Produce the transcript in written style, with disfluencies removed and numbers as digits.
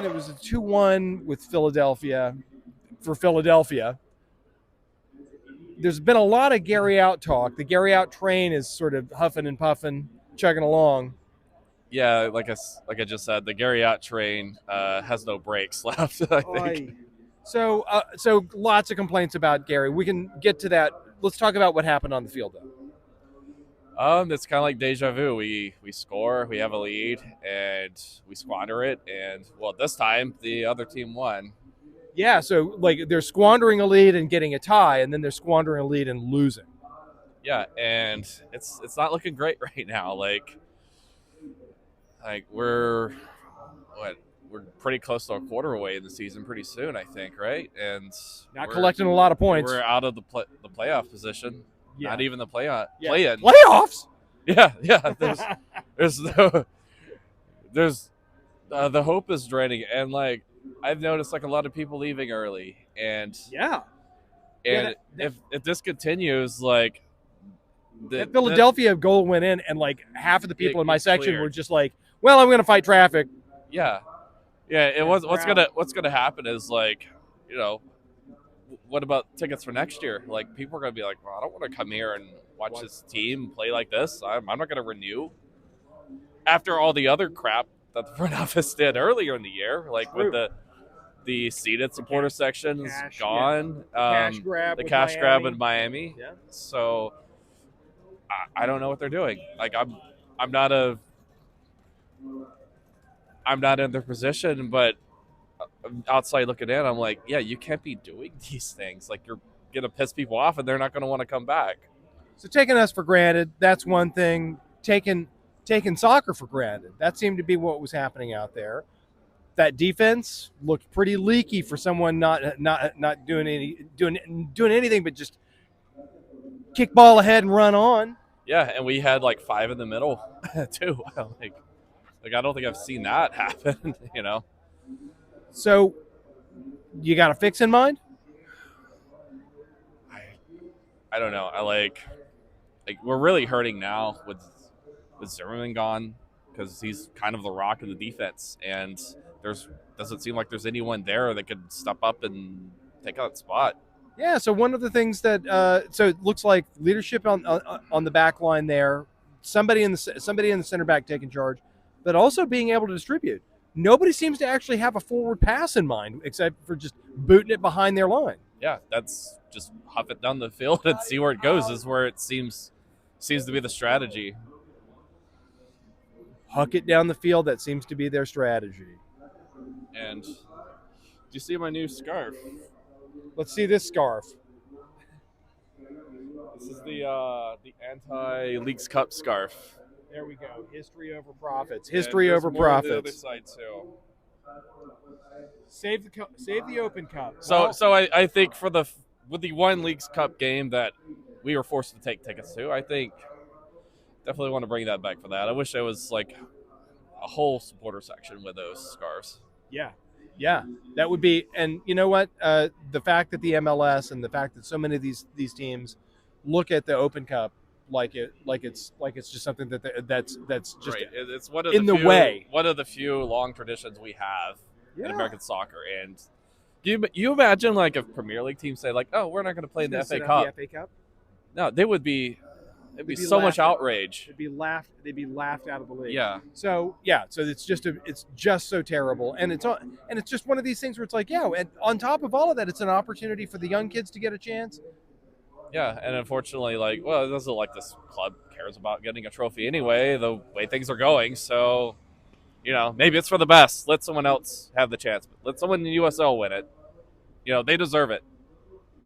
It was a 2-1 with Philadelphia for Philadelphia. There's been a lot of Gary Out talk. The Gary Out train is sort of huffing and puffing, chugging along. Yeah, like I just said, the Gary Ott train has no brakes left. I think. So lots of complaints about Gary. We can get to that. Let's talk about what happened on the field, though. It's kind of like deja vu. We score, we have a lead, and we squander it. And well, this time the other team won. Yeah, so like they're squandering a lead and getting a tie, and then they're squandering a lead and losing. Yeah, and it's not looking great right now. Like we're pretty close to a quarter away in the season pretty soon, I think, right? And not collecting a lot of points. We're out of the playoff position. Yeah. Not even the play-in. Playoffs? Yeah. There's the hope is draining, and like I've noticed like a lot of people leaving early, and if this continues, like the Philadelphia goal went in, and like half of the people in my section were just like, "Well, I'm going to fight traffic." Yeah. What's gonna happen is like, what about tickets for next year? Like people are gonna be like, well, I don't want to come here and watch this team play like this. I'm not gonna renew after all the other crap that the front office did earlier in the year, like with the seated supporter sections gone, the cash grab in Miami. Yeah. So I don't know what they're doing. Like I'm not in their position, but outside looking in, I'm like, yeah, you can't be doing these things. Like you're gonna piss people off, and they're not gonna want to come back. So taking us for granted, that's one thing. Taking soccer for granted, that seemed to be what was happening out there. That defense looked pretty leaky for someone not doing anything but just kick ball ahead and run on. Yeah, and we had like 5 in the middle too. Like I don't think I've seen that happen. So you got a fix in mind? I don't know. I like we're really hurting now with Zimmerman gone, because he's kind of the rock of the defense, and doesn't seem like there's anyone there that could step up and take that spot. Yeah. So one of the things that so it looks like leadership on the back line there, somebody in the center back taking charge, but also being able to distribute. Nobody seems to actually have a forward pass in mind, except for just booting it behind their line. Yeah, that's just huff it down the field and see where it goes is where it seems to be the strategy. Huck it down the field, that seems to be their strategy. And do you see my new scarf? Let's see this scarf. This is the anti-Leagues Cup scarf. There we go. History over profits. History over profits. The other side too. Save the Open Cup. So I think with the one Leagues Cup game that we were forced to take tickets to, I think definitely want to bring that back for that. I wish there was like a whole supporter section with those scarves. Yeah, that would be. And you know what? The fact that the MLS and the fact that so many of these teams look at the Open Cup like it's just something that's just right. It's one of one of the few long traditions we have in American soccer. And you imagine like if Premier League teams say like, oh, we're not going to play in the FA Cup. The FA Cup? No, it'd be so much outrage. They'd be laughed out of the league. Yeah. So it's just so terrible, and it's just one of these things where it's like, and on top of all of that, it's an opportunity for the young kids to get a chance. Yeah, and unfortunately, it doesn't look like this club cares about getting a trophy anyway, the way things are going. So, maybe it's for the best. Let someone else have the chance. Let someone in the USL win it. They deserve it.